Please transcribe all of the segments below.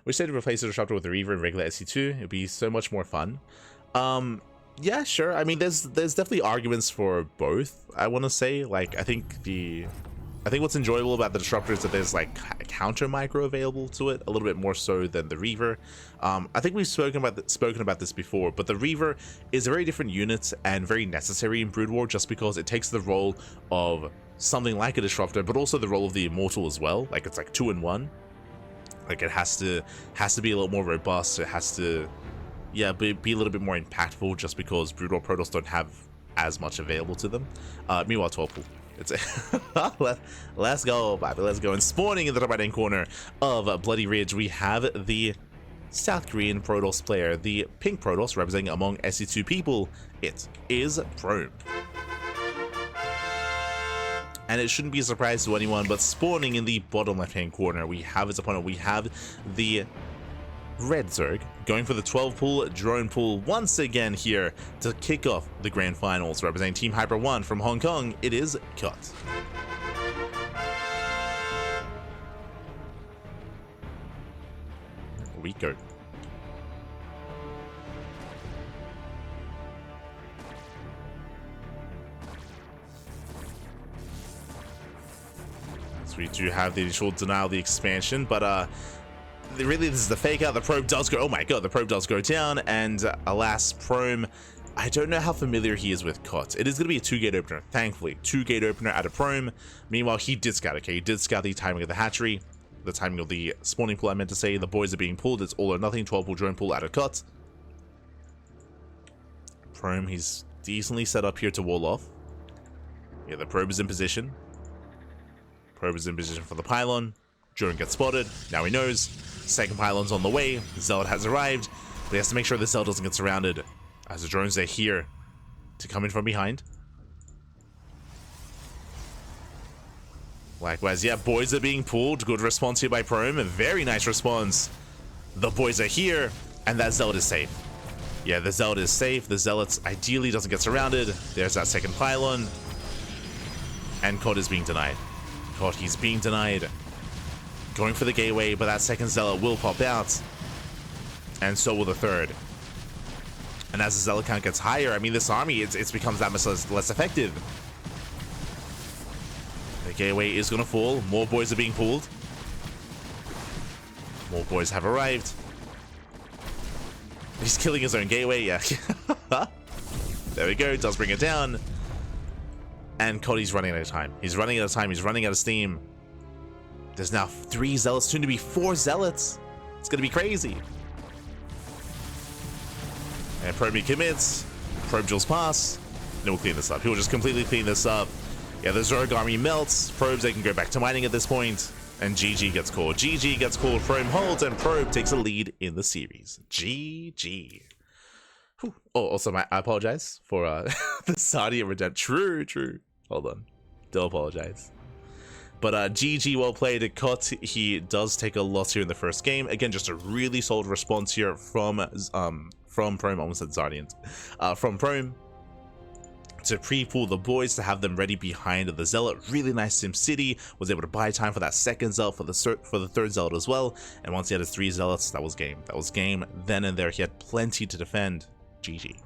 Wish they'd replace the Disruptor with the Reaver in regular SC2. It'd be so much more fun. Yeah, sure. I mean, there's definitely arguments for both. I want to say, like, I think what's enjoyable about the Disruptor is that there's like a counter micro available to it, a little bit more so than the Reaver. I think we've spoken about this before, but the Reaver is a very different unit and very necessary in Brood War, just because it takes the role of something like a Disruptor, but also the role of the Immortal as well. Like, it's like 2 in 1. Like, it has to be a little more robust. It has to, yeah, be a little bit more impactful, just because Brood War Protoss don't have as much available to them. Meanwhile, 12 pool. It's let's go, Bobby. Let's go. And spawning in the top right hand corner of Bloody Ridge, we have the South Korean Protoss player, the pink Protoss, representing among SC2 people. It is Prome. And it shouldn't be a surprise to anyone, but spawning in the bottom left hand corner, we have his opponent. We have the Red Zerg going for the 12 pool drone pool once again here to kick off the grand finals. Representing Team Hyper 1 from Hong Kong, it is Koht. Here we go. So we do have the initial denial of the expansion, but really, this is the fake out. The probe does go. Oh my god, the probe does go down, and alas, Prome. I don't know how familiar he is with Koht. It is going to be a 2-gate opener, thankfully. 2-gate opener out of Prome. Meanwhile, he did scout. Okay, he did scout the timing of the hatchery, the timing of the spawning pool. I meant to say the boys are being pulled. It's all or nothing. 12 pool drone pool out of Koht. Prome, he's decently set up here to wall off. Yeah, the probe is in position. Probe is in position for the pylon. Drone gets spotted. Now he knows. Second pylon's on the way. Zealot has arrived, but he has to make sure the Zealot doesn't get surrounded, as the drones are here to come in from behind. Likewise, yeah, boys are being pulled. Good response here by Prome. A very nice response. The boys are here, and that Zealot is safe. Yeah, the Zealot is safe. The Zealot ideally doesn't get surrounded. There's that second pylon. And Koht is being denied. Koht, he's being denied. Going for the gateway, but that second Zealot will pop out. And so will the third. And as the Zealot count gets higher, I mean, this army, it becomes that much less effective. The gateway is going to fall. More boys are being pulled. More boys have arrived. He's killing his own gateway, yeah. There we go, does bring it down. And Cody's running out of time. He's running out of time, he's running out of steam. There's now 3 Zealots, soon to be 4 Zealots. It's gonna be crazy. And Prome commits. Probe drills pass. No, we'll clean this up. He'll just completely clean this up. Yeah, the Zerg army melts. Probes, they can go back to mining at this point. And GG gets called. GG gets called. Prome holds, and Probe takes a lead in the series. GG. Whew. Oh, also, I apologize for the Saudi redemption. True. Hold on. Don't apologize. But GG, well played at Koht. He does take a loss here in the first game. Again, just a really solid response here from Prome. Almost said Zardians. From Prome to pre-pull the boys, to have them ready behind the Zealot. Really nice SimCity. Was able to buy time for that second Zealot, for the third Zealot as well. And once he had his 3 Zealots, that was game. That was game. Then and there, he had plenty to defend. GG.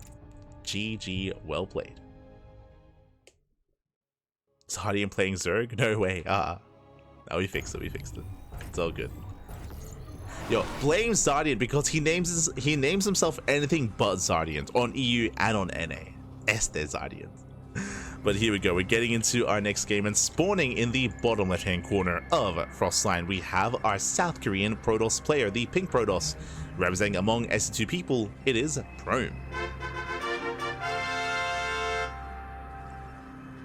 GG, well played. Zardian playing Zerg? No way. No, we fixed it. It's all good. Yo, blame Zardian because he names himself anything but Zardian on EU and on NA. Este Zardian. But here we go. We're getting into our next game, and spawning in the bottom left-hand corner of Frostline, we have our South Korean Protoss player, the pink Protoss, representing among SC2 people. It is Prome.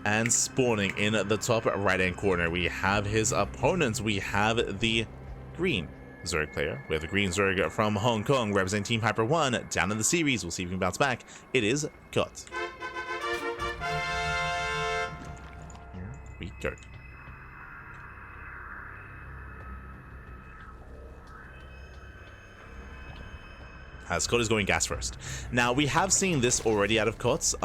And spawning in the top right-hand corner, we have his opponents. We have the green Zerg player. We have the green Zerg from Hong Kong, representing Team Hyper 1 down in the series. We'll see if we can bounce back. It is Koht. Here we go. as Koht is going gas first. Now, we have seen this already out of Koht's.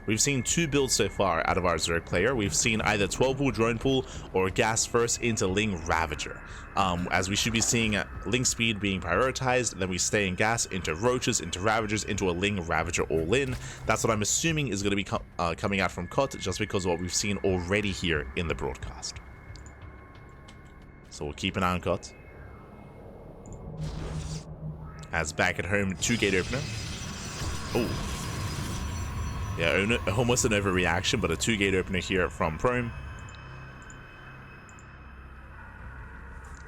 We've seen 2 builds so far out of our Zerg player. We've seen either 12 pool, drone pool, or gas first into Ling Ravager. As we should be seeing Ling speed being prioritized, then we stay in gas into Roaches, into Ravagers, into a Ling Ravager all-in. That's what I'm assuming is going to be coming out from Koht, just because of what we've seen already here in the broadcast. So we'll keep an eye on Koht. As back at home, 2 gate opener. Oh. Yeah, almost an overreaction, but a 2 gate opener here from Prome.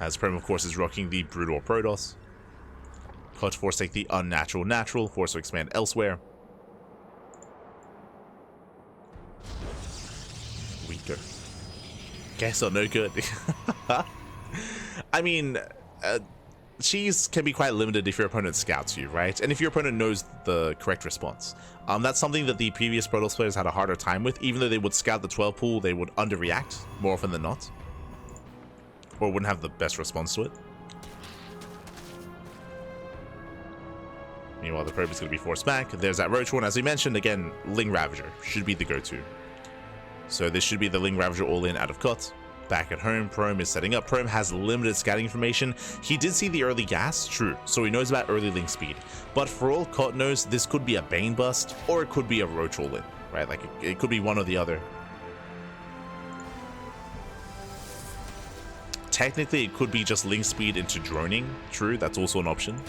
As Prome, of course, is rocking the Brutal Protoss. Koht force take the unnatural natural, force to expand elsewhere. Weaker. Guess or no good. I mean, cheese can be quite limited if your opponent scouts you, right? And if your opponent knows the correct response. That's something that the previous Protoss players had a harder time with. Even though they would scout the 12 pool, they would underreact more often than not. Or wouldn't have the best response to it. Meanwhile, the probe is going to be forced back. There's that Roach one. As we mentioned, again, Ling Ravager should be the go-to. So this should be the Ling Ravager all-in out of Koht. Back at home, Prome is setting up. Prome has limited scouting information. He did see the early gas, true, so he knows about early Ling speed. But for all Koht knows, this could be a Bane bust, or it could be a Roach all-in, right? Like, it could be one or the other. Technically, it could be just Ling speed into droning, true, that's also an option.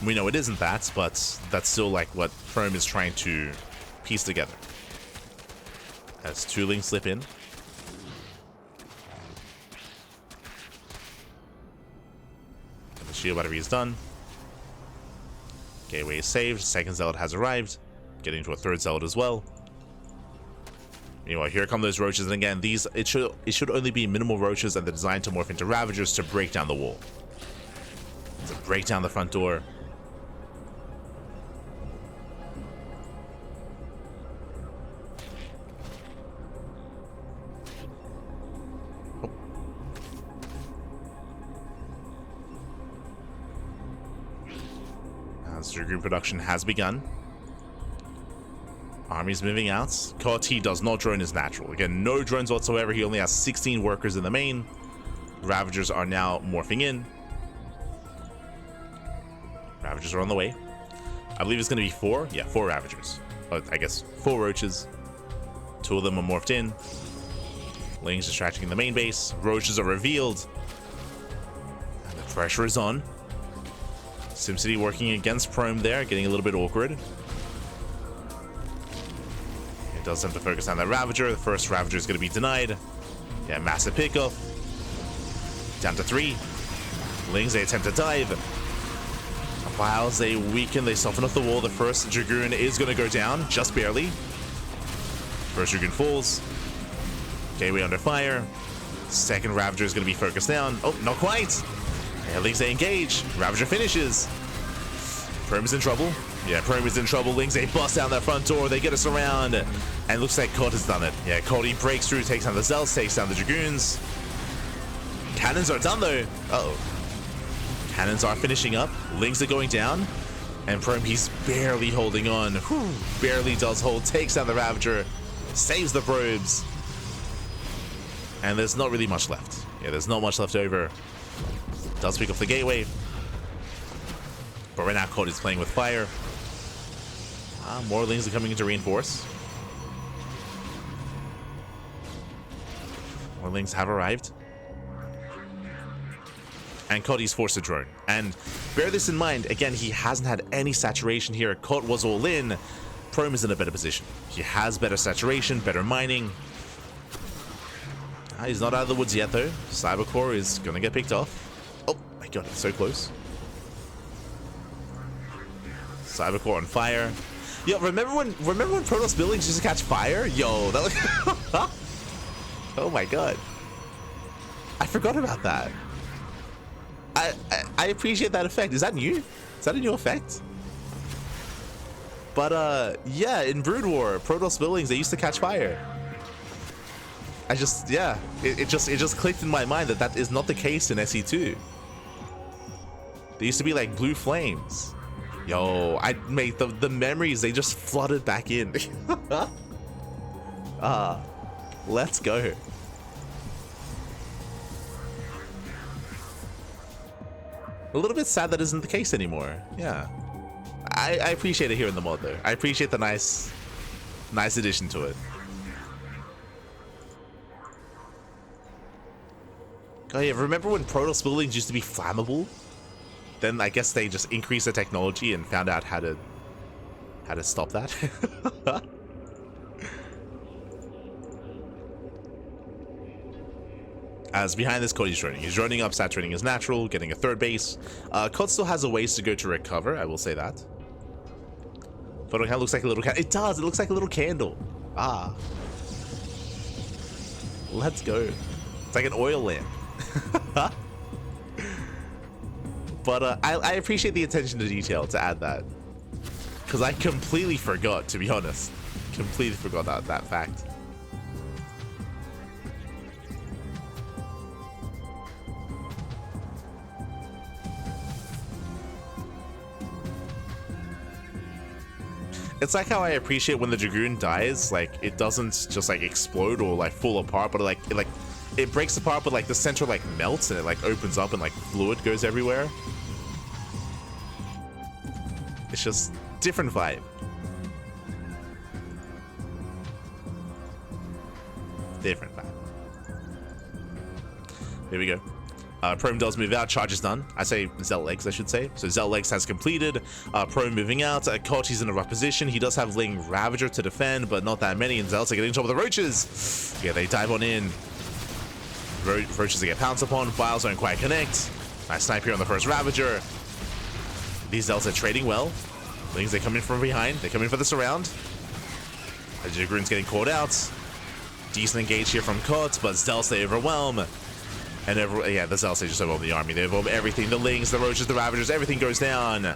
We know it isn't that, but that's still like what Prome is trying to piece together. As 2 Lings slip in. And the shield battery is done. Gateway is saved. Second Zealot has arrived. Getting to a 3rd Zealot as well. Meanwhile, here come those Roaches, and again, these it should only be minimal Roaches, and they're designed to morph into Ravagers to break down the wall. To break down the front door. Dragoon production has begun. Army's moving out. Koht does not drone his natural. Again, no drones whatsoever. He only has 16 workers in the main. Ravagers are now morphing in. Ravagers are on the way. I believe it's going to be 4. Yeah, 4 Ravagers. I guess 4 Roaches. 2 of them are morphed in. Lings distracting the main base. Roaches are revealed. And the pressure is on. SimCity working against Prome there, getting a little bit awkward. It does have to focus on that Ravager. The first Ravager is going to be denied. Yeah, massive pickoff. Down to 3. Lings, they attempt to dive. While they weaken, they soften up the wall. The first Dragoon is going to go down, just barely. First Dragoon falls. Gateway under fire. Second Ravager is going to be focused down. Oh, not quite. Yeah, Lings, they engage. Ravager finishes. Prome is in trouble. Yeah, Prome is in trouble. Lings, they bust down that front door. They get us around. And looks like Koht has done it. Yeah, Koht breaks through, takes down the Zealots, takes down the Dragoons. Cannons are done, though. Uh-oh. Cannons are finishing up. Lings are going down. And Prome, he's barely holding on. Whew, barely does hold. Takes down the Ravager. Saves the probes. And there's not really much left. Yeah, there's not much left over. Does pick up the gateway. But right now, Koht is playing with fire. More Lings are coming in to reinforce. More Lings have arrived. And Koht is forced to drone. And bear this in mind, again, he hasn't had any saturation here. Koht was all in. Prome is in a better position. He has better saturation, better mining. He's not out of the woods yet, though. Cybercore is going to get picked off. Oh my god, it's so close. Cybercore on fire. Yo, remember when Protoss buildings used to catch fire? Yo, that look. Oh my god. I forgot about that. I appreciate that effect. Is that new? Is that a new effect? But yeah, in Brood War, Protoss buildings, they used to catch fire. I just, yeah, it just clicked in my mind that that is not the case in SE2. They used to be like blue flames. Yo, I made the memories, they just flooded back in. Let's go. A little bit sad that isn't the case anymore. Yeah. I appreciate it here in the mod though. I appreciate the nice addition to it. Oh yeah, remember when Protoss buildings used to be flammable? Then I guess they just increased the technology and found out how to stop that. As behind this, Koht is droning. He's droning up, saturating his natural, getting a third base. Koht still has a ways to go to recover, I will say that. Photo kind of looks like a little candle. It does, it looks like a little candle. Ah. Let's go. It's like an oil lamp. But I appreciate the attention to detail to add that. Because I completely forgot, to be honest. Completely forgot that fact. It's like how I appreciate when the Dragoon dies, like it doesn't just like explode or like fall apart, but it breaks apart, but like the center like melts and it like opens up and like fluid goes everywhere. It's just different vibe. Different vibe. Here we go. Prome does move out, charge is done. I say Zell Legs, I should say. So Zell Legs has completed. Prome moving out. Koht, he's in a rough position. He does have Ling Ravager to defend, but not that many. And Zell's getting in trouble with the Roaches. Yeah, they dive on in. Roaches get pounced upon. Files don't quite connect. Nice snipe here on the first Ravager. These Zells are trading well. Lings, they come in from behind. They come in for the surround. The Dragoon's getting caught out. Decent engage here from Koht, but Zells, they overwhelm. And yeah, the Zells, they just overwhelm the army. They overwhelm everything. The Lings, the Roaches, the Ravagers, everything goes down.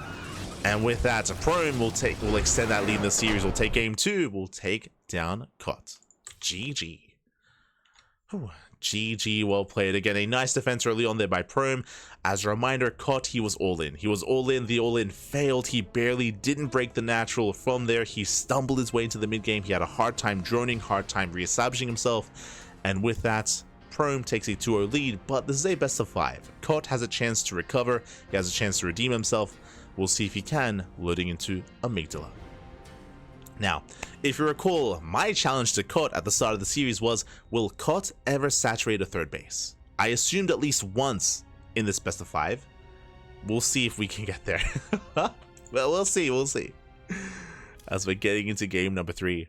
And with that, Prome will extend that lead in the series. We'll take game 2. We'll take down Koht. GG. Whew. GG, well played. Again, a nice defense early on there by Prome. As a reminder, Koht, he was all in. He was all in. The all in failed. He barely didn't break the natural. From there, he stumbled his way into the mid game. He had a hard time droning, hard time reestablishing himself. And with that, Prome takes a 2-0 lead, but this is a best of 5. Koht has a chance to recover. He has a chance to redeem himself. We'll see if he can, loading into Amygdala. Now, if you recall, my challenge to Koht at the start of the series was, will Koht ever saturate a third base? I assumed at least once in this best of 5. We'll see if we can get there. Well, we'll see. As we're getting into game number 3.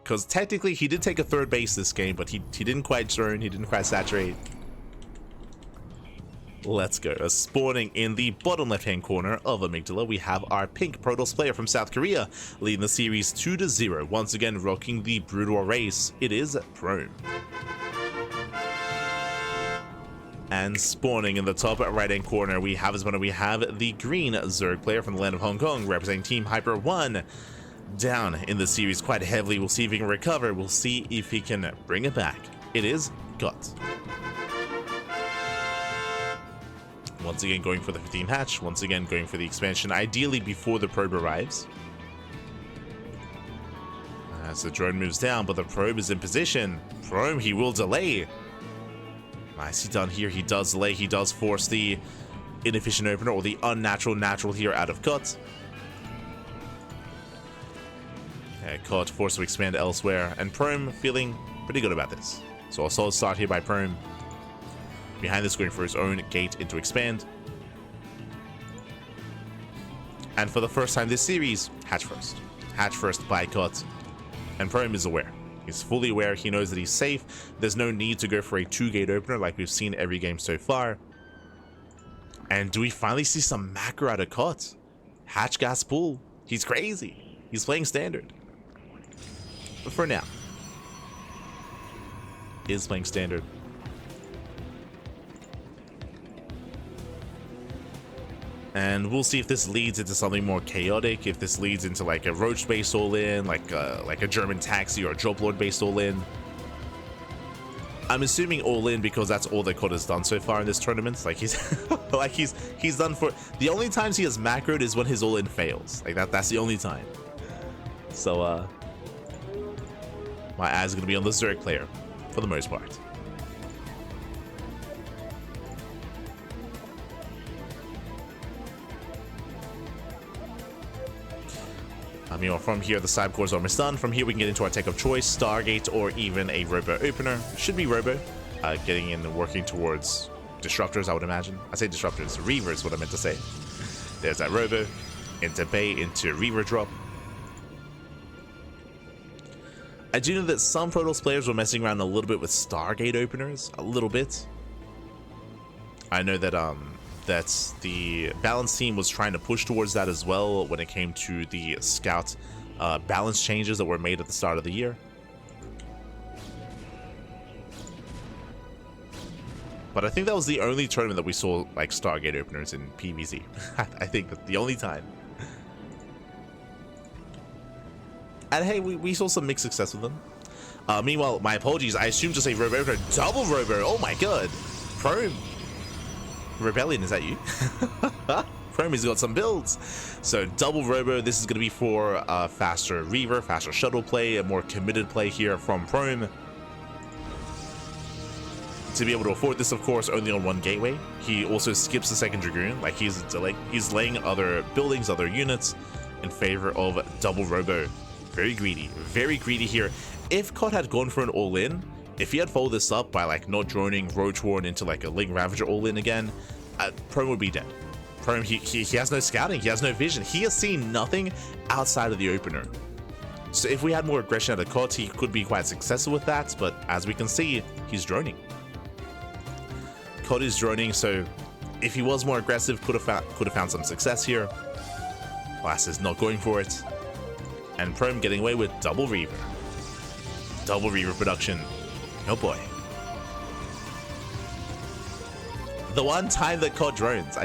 Because technically he did take a third base this game, but he didn't quite drone, he didn't quite saturate. Let's go. Spawning in the bottom left-hand corner of Amygdala, we have our pink Protoss player from South Korea, leading the series 2-0. Once again, rocking the Brutal race. It is Prome. And spawning in the top right-hand corner, we have the green Zerg player from the land of Hong Kong, representing Team Hyper 1. Down in the series quite heavily. We'll see if he can recover. We'll see if he can bring it back. It is Koht. Once again going for the 15 hatch. Once again going for the expansion, ideally before the probe arrives. As the drone moves down, but the probe is in position. Prome, he will delay. Nicely done here. He does delay. He does force the inefficient opener, or the unnatural natural here out of Koht. Koht forced to expand elsewhere, and Prome feeling pretty good about this. So a solid start here by Prome. Behind this, going for his own gate into expand. And for the first time this series, hatch first. Hatch first by Koht. And Prome is aware. He's fully aware. He knows that he's safe. There's no need to go for a 2-gate opener like we've seen every game so far. And do we finally see some macro out of Koht? Hatch gas pool. He's crazy. He's playing standard. But for now, he is playing standard. And we'll see if this leads into something more chaotic, if this leads into like a roach based all in, like a German taxi or a job lord based all in. I'm assuming all in because that's all that Koht has done so far in this tournament. Like he's he's done for the only times he has macroed is when his all in fails. Like that's the only time. So my eyes are gonna be on the Zerg player for the most part. Meanwhile, from here, the side core is almost done. From here, we can get into our tech of choice, Stargate, or even a Robo opener. Should be Robo. Getting in and working towards Disruptors, I would imagine. I say Disruptors, Reaver is what I meant to say. There's that Robo. Into Bay, into Reaver drop. I do know that some Protoss players were messing around a little bit with Stargate openers. A little bit. I know that that the balance team was trying to push towards that as well when it came to the scout balance changes that were made at the start of the year. But I think that was the only tournament that we saw like Stargate openers in PvZ. I think that the only time. And hey, we saw some mixed success with them. Meanwhile, my apologies, I assumed just a Robo opener. Double Robo, oh my god. Prome. Rebellion, is that you? Prome has got some builds. So double Robo, this is going to be for faster Reaver, faster shuttle play, a more committed play here from Prome. To be able to afford this, of course, only on one gateway. He also skips the second Dragoon, like he's laying other buildings, other units in favor of double Robo. Very greedy here. If Koht had gone for an all-in, if he had followed this up by like not droning Roach Warren into like a Ling Ravager all-in again, Prome would be dead. Prome, he has no scouting, he has no vision, he has seen nothing outside of the opener. So if we had more aggression out of Koht, he could be quite successful with that, but as we can see, he's droning. Koht is droning, so if he was more aggressive, could have found some success here. Blast is not going for it. And Prome getting away with double Reaver. Double Reaver production. Oh boy. The one time that Koht drones.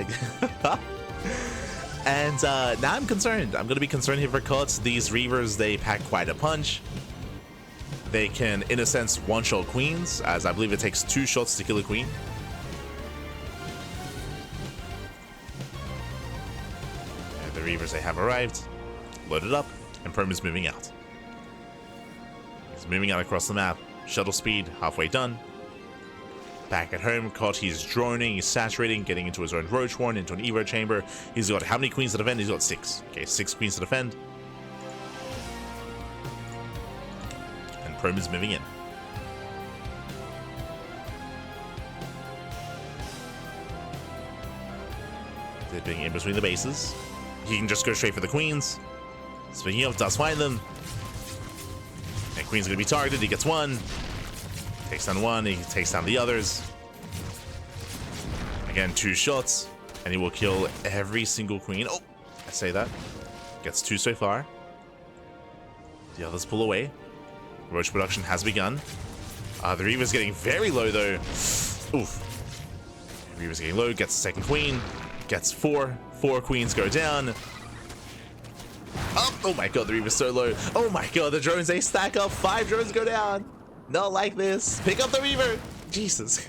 And now I'm concerned. I'm going to be concerned here for Koht. These Reavers, they pack quite a punch. They can, in a sense, one-shot queens, as I believe it takes 2 shots to kill a queen. And the Reavers, they have arrived. Loaded up. And Prome is moving out. He's moving out across the map. Shuttle speed, halfway done. Back at home, Koht, he's droning, he's saturating, getting into his own Roach Warren, into an Evo chamber. He's got how many queens to defend? He's got 6. Okay, 6 queens to defend. And Prome is moving in. They're being in between the bases. He can just go straight for the queens. Speaking of, does find them. And queen's gonna be targeted, he gets 1. Takes down 1, he takes down the others. Again, 2 shots, and he will kill every single queen. Oh, I say that. Gets 2 so far. The others pull away. Roach production has begun. The Reaver's getting very low though. Oof. Reaver's getting low, gets the second queen. Gets 4. 4 queens go down. Oh my god, the Reaver's so low. Oh my god, the drones, they stack up. 5 drones go down. Not like this. Pick up the Reaver. Jesus.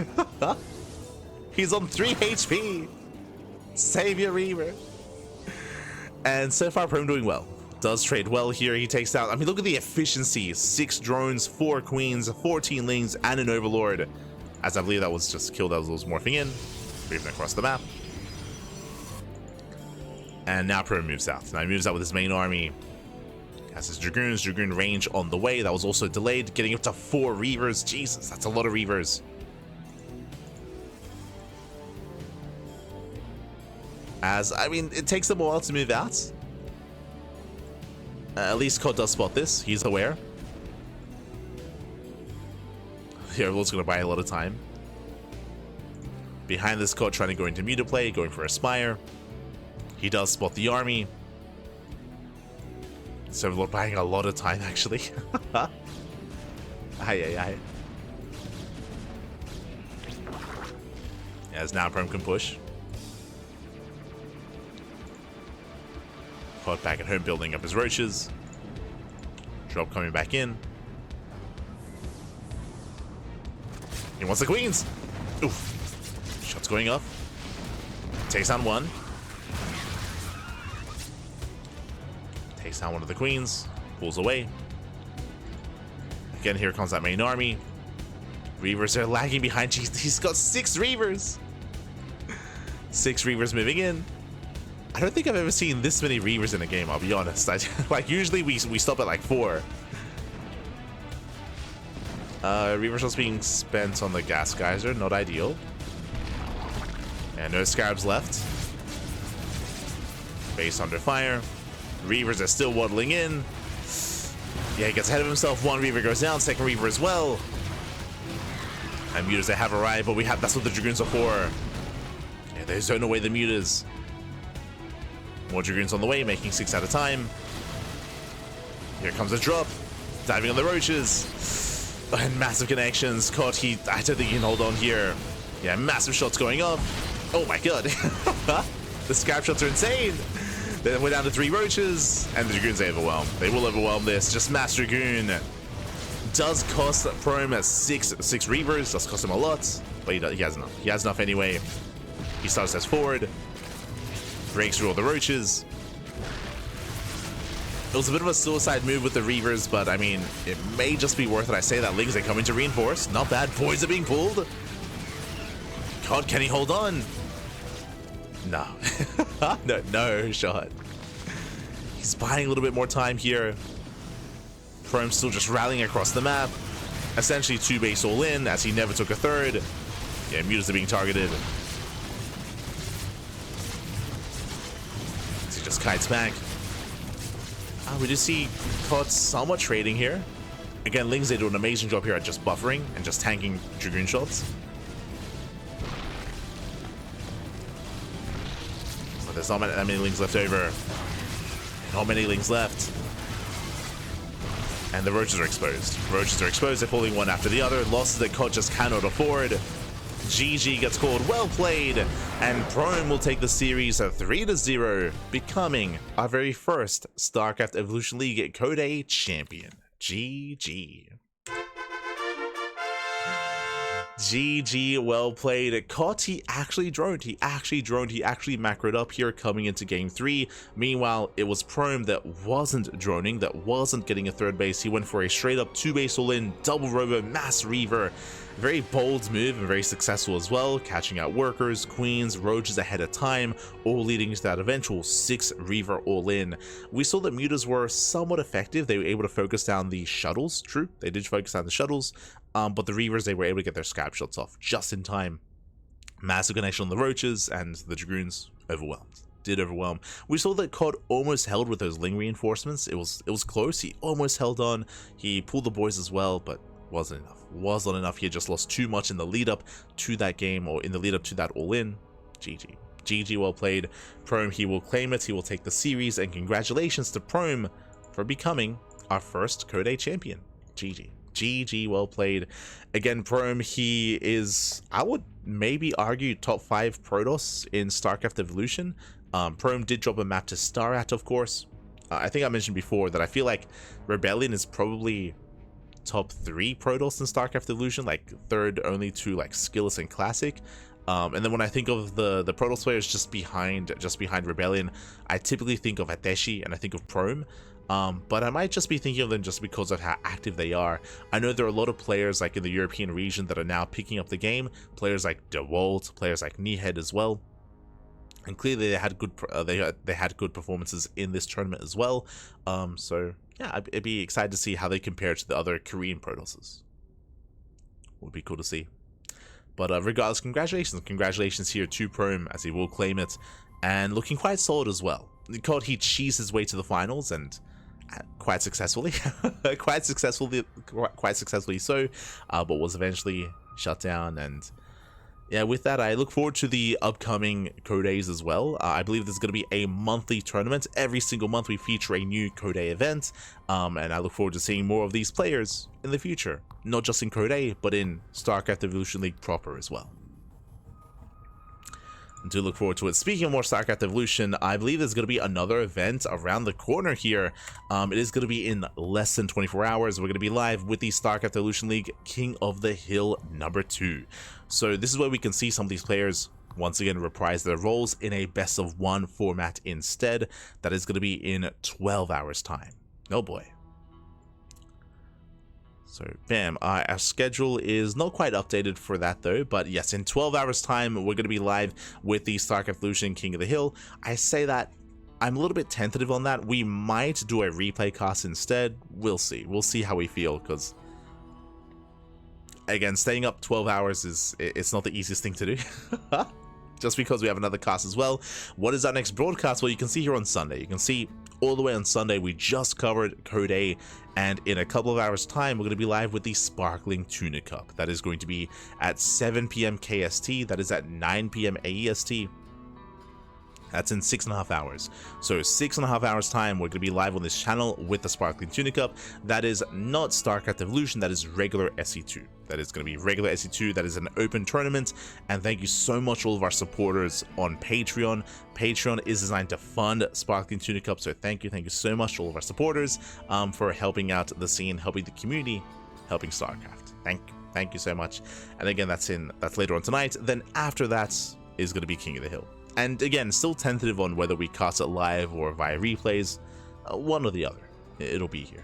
He's on 3 HP. Save your Reaver. And so far, Prome doing well. Does trade well here. He takes down, I mean, look at the efficiency. 6 drones, 4 queens, 14 lings, and an Overlord. As I believe that was just killed as those morphing in. Moving across the map. And now Prome moves out. Now he moves out with his main army. Has his Dragoons, Dragoon range on the way. That was also delayed, getting up to 4 Reavers. Jesus, that's a lot of Reavers. As, I mean, it takes them a while to move out. At least Koht does spot this. He's aware. The Overlord's going to buy a lot of time. Behind this, Koht trying to go into meter play, going for a Spire. He does spot the army. So we're buying a lot of time, actually. Aye. As now Prome can push. Koht back at home building up his roaches. Drop coming back in. wants the queens. Oof. Shots going up. Takes down one. Takes down one of the queens. Pulls away. Again, here comes that main army. Reavers are lagging behind. Jeez, he's got 6 Reavers. 6 Reavers moving in. I don't think I've ever seen this many Reavers in a game, I'll be honest. Like, usually we stop at like 4. Reaver shots being spent on the gas geyser, not ideal. And no scarabs left. Base under fire. Reavers are still waddling in. Yeah, he gets ahead of himself. 1 Reaver goes down, 2nd Reaver as well. And mutas, they have arrived, but that's what the Dragoons are for. Yeah, they zone away the mutas. More Dragoons on the way, making 6 at a time. Here comes a drop. Diving on the roaches. And massive connections. Koht, I don't think he can hold on here. Yeah, massive shots going up. Oh my god. The scarab shots are insane. Then we're down to 3 roaches. And the Dragoons are overwhelmed. They will overwhelm this. Just Mass Dragoon. Does cost Prome at 6 Reavers. Does cost him a lot. But he has enough. He has enough anyway. He starts as forward. Breaks through all the roaches. It was a bit of a suicide move with the Reavers, but I mean, it may just be worth it. I say that Lings, they come in to reinforce. Not bad. Boys are being pulled. God, can he hold on? No. no shot. He's buying a little bit more time here. Prome's still just rallying across the map. Essentially 2 base all in, as he never took a 3rd. Yeah, mutas are being targeted. As he just kites back. We do see Koht somewhat trading here. Again, Lings, they do an amazing job here at just buffering and just tanking Dragoon shots. But there's not that many Lings left over. Not many Lings left. And the roaches are exposed. Roaches are exposed. They're falling one after the other. Losses that Koht just cannot afford. GG gets called. Well played. And Prome will take the series 3-0, becoming our very first StarCraft Evolution League Koht champion. GG. GG, well played. Koht, he actually droned. He actually macroed up here coming into game 3. Meanwhile, it was Prome that wasn't droning, that wasn't getting a 3rd base. He went for a straight up 2 base all in, double robo, mass Reaver. Very bold move and very successful as well, catching out workers, queens, roaches ahead of time, all leading to that eventual 6 Reaver all in. We saw that mutas were somewhat effective. They were able to focus down the shuttles. True, they did focus on the shuttles. But the Reavers, they were able to get their scab shots off just in time. Massive connection on the roaches, and the Dragoons did overwhelm. We saw that Koht almost held with those Ling reinforcements. It was close. He almost held on. He pulled the boys as well, but wasn't enough. Was not enough. He had just lost too much in the lead up to that game, or in the lead up to that all in. GG. GG, well played. Prome, he will claim it. He will take the series, and congratulations to Prome for becoming our first Koht champion. GG. GG, well played. Again, Prome, he is, I would maybe argue, top 5 Protoss in StarCraft Evolution. Prome did drop a map to Starat, of course. I think I mentioned before that I feel like Rebellion is probably top 3 Protoss in StarCraft Evolution, like 3rd only to like Skillus and Classic. And then when I think of the Protoss players just behind Rebellion, I typically think of Ateshi and I think of Prome. But I might just be thinking of them just because of how active they are. I know there are a lot of players like in the European region that are now picking up the game. Players like DeWalt, players like Nehead as well. And clearly they had good they had good performances in this tournament as well. So yeah, I'd be excited to see how they compare to the other Korean Protosses. Would be cool to see. But regardless, congratulations here to Prome, as he will claim it, and looking quite solid as well. Koht, he cheesed his way to the finals, and quite successfully, quite successfully so, but was eventually shut down. And yeah, with that, I look forward to the upcoming Koht as well. I believe there's going to be a monthly tournament. Every single month we feature a new Koht event, and I look forward to seeing more of these players in the future, not just in Koht, but in StarCraft Evolution League proper as well. Do look forward to it. Speaking of more StarCraft Evolution, I believe there's going to be another event around the corner here. It is going to be in less than 24 hours. We're going to be live with the StarCraft Evolution League King of the Hill #2. So this is where we can see some of these players once again reprise their roles in a best of 1 format instead. That is going to be in 12 hours time. Oh boy. So bam, our schedule is not quite updated for that though, but yes, in 12 hours time we're going to be live with the StarCraft Evolution King of the Hill. I say that I'm a little bit tentative on that. We might do a replay cast instead. We'll see how we feel, because again, staying up 12 hours it's not the easiest thing to do. Just because we have another cast as well. What is our next broadcast? Well, you can see here on Sunday. You can see all the way on Sunday we just covered Koht, and in a couple of hours time we're going to be live with the Sparkling Tuna Cup. That is going to be at 7 p.m. KST. That is at 9 p.m. AEST. That's in 6.5 hours. So 6.5 hours time, we're going to be live on this channel with the Sparkling Tuna Cup. That is not StarCraft Evolution, that is regular SE2. That is going to be regular SE2, that is an open tournament. And thank you so much all of our supporters on Patreon. Patreon is designed to fund Sparkling Tuna Cup, so thank you so much to all of our supporters for helping out the scene, helping the community, helping StarCraft. Thank you so much. And again, that's later on tonight. Then after that is going to be King of the Hill. And again, still tentative on whether we cast it live or via replays. One or the other. It'll be here.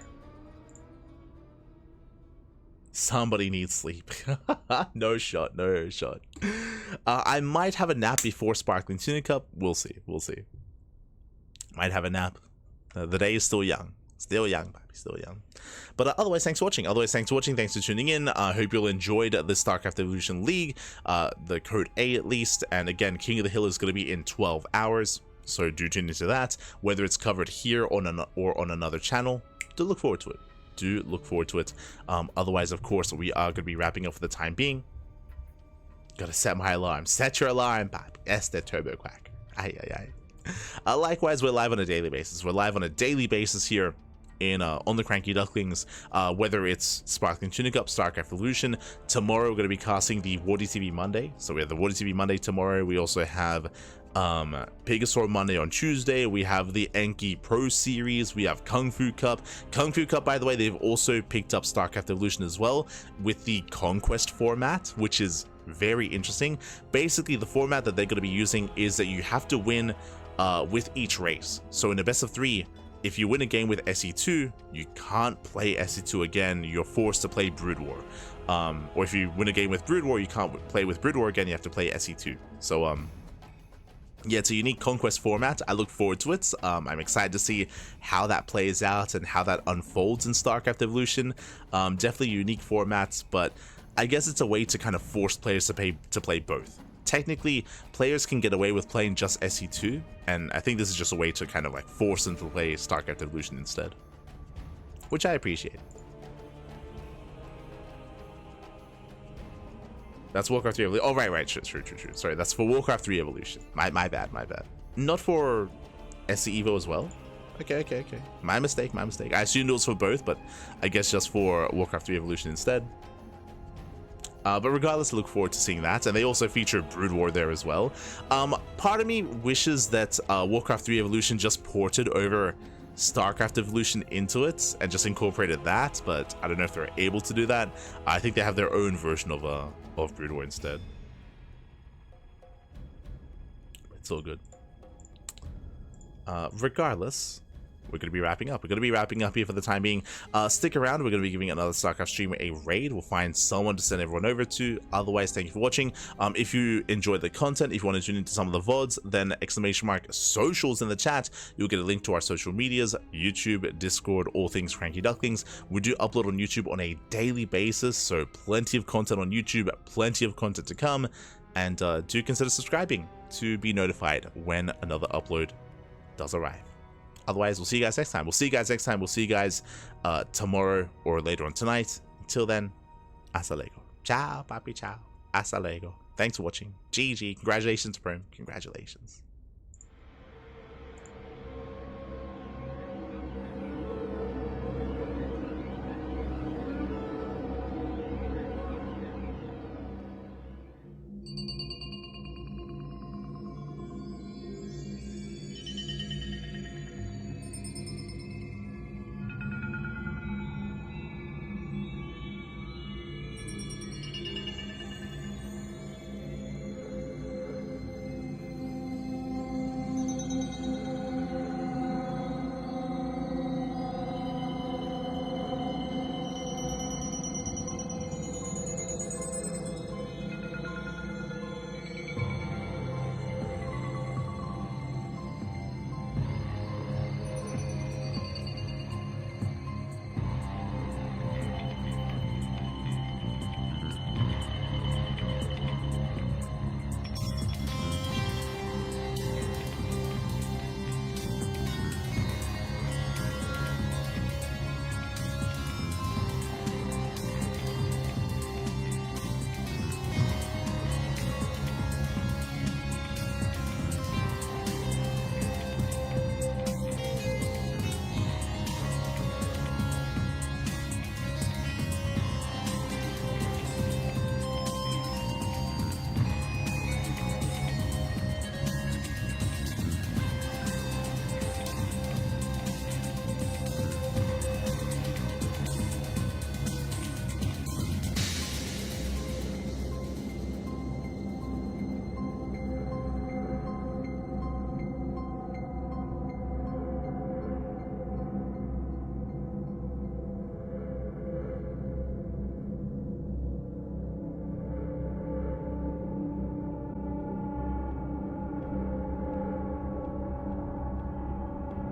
Somebody needs sleep. No shot. I might have a nap before Sparkling Tuna Cup. We'll see. Might have a nap. The day is still young. Still young, baby. Still young. But otherwise, thanks for watching. Thanks for tuning in. I hope you all enjoyed the StarCraft Evolution League, the Koht A at least. And again, King of the Hill is going to be in 12 hours. So do tune into that. Whether it's covered here or on another channel, do look forward to it. Otherwise, of course, we are going to be wrapping up for the time being. Gotta set my alarm. Set your alarm, Pop. Yes, the Turbo Quack. Aye. Likewise, we're live on a daily basis. Here on the CranKy Ducklings, whether it's Sparkling Tuna Cup, StarCraft Evolution. Tomorrow we're going to be casting the Wardy TV Monday. So we have the Wardy TV Monday tomorrow. We also have Pegasaur Monday on Tuesday. We have the Enki Pro Series. We have Kung Fu Cup. Kung Fu Cup, by the way, they've also picked up StarCraft Evolution as well with the Conquest format, which is very interesting. Basically, the format that they're going to be using is that you have to win with each race. So in a best of 3, if you win a game with SE2, you can't play SE2 again. You're forced to play Brood War. Or if you win a game with Brood War, you can't play with Brood War again. You have to play SE2. So yeah, it's a unique Conquest format. I look forward to it. I'm excited to see how that plays out and how that unfolds in StarCraft Evolution. Definitely unique formats, but I guess it's a way to kind of force players to play both. Technically, players can get away with playing just SE2, and I think this is just a way to kind of like force them to play StarCraft Evolution instead, which I appreciate. That's Warcraft 3 Evolution. Oh, right, true. Sorry, that's for Warcraft 3 Evolution. My bad. Not for SE Evo as well? Okay. My mistake. I assumed it was for both, but I guess just for Warcraft 3 Evolution instead. But regardless, I look forward to seeing that. And they also feature Brood War there as well. Part of me wishes that Warcraft 3 Evolution just ported over StarCraft Evolution into it and just incorporated that, but I don't know if they're able to do that. I think they have their own version of Brood War instead. It's all good. Regardless, we're going to be wrapping up. Here for the time being. Stick around. We're going to be giving another StarCraft streamer a raid. We'll find someone to send everyone over to. Otherwise, thank you for watching. If you enjoyed the content, if you want to tune into some of the VODs, then !socials in the chat. You'll get a link to our social medias, YouTube, Discord, all things CranKy Ducklings. We do upload on YouTube on a daily basis, so plenty of content on YouTube, plenty of content to come. And do consider subscribing to be notified when another upload does arrive. Otherwise, we'll see you guys next time. We'll see you guys tomorrow or later on tonight. Until then, hasta luego. Ciao, papi, ciao. Hasta luego. Thanks for watching. GG. Congratulations, Prome. Congratulations.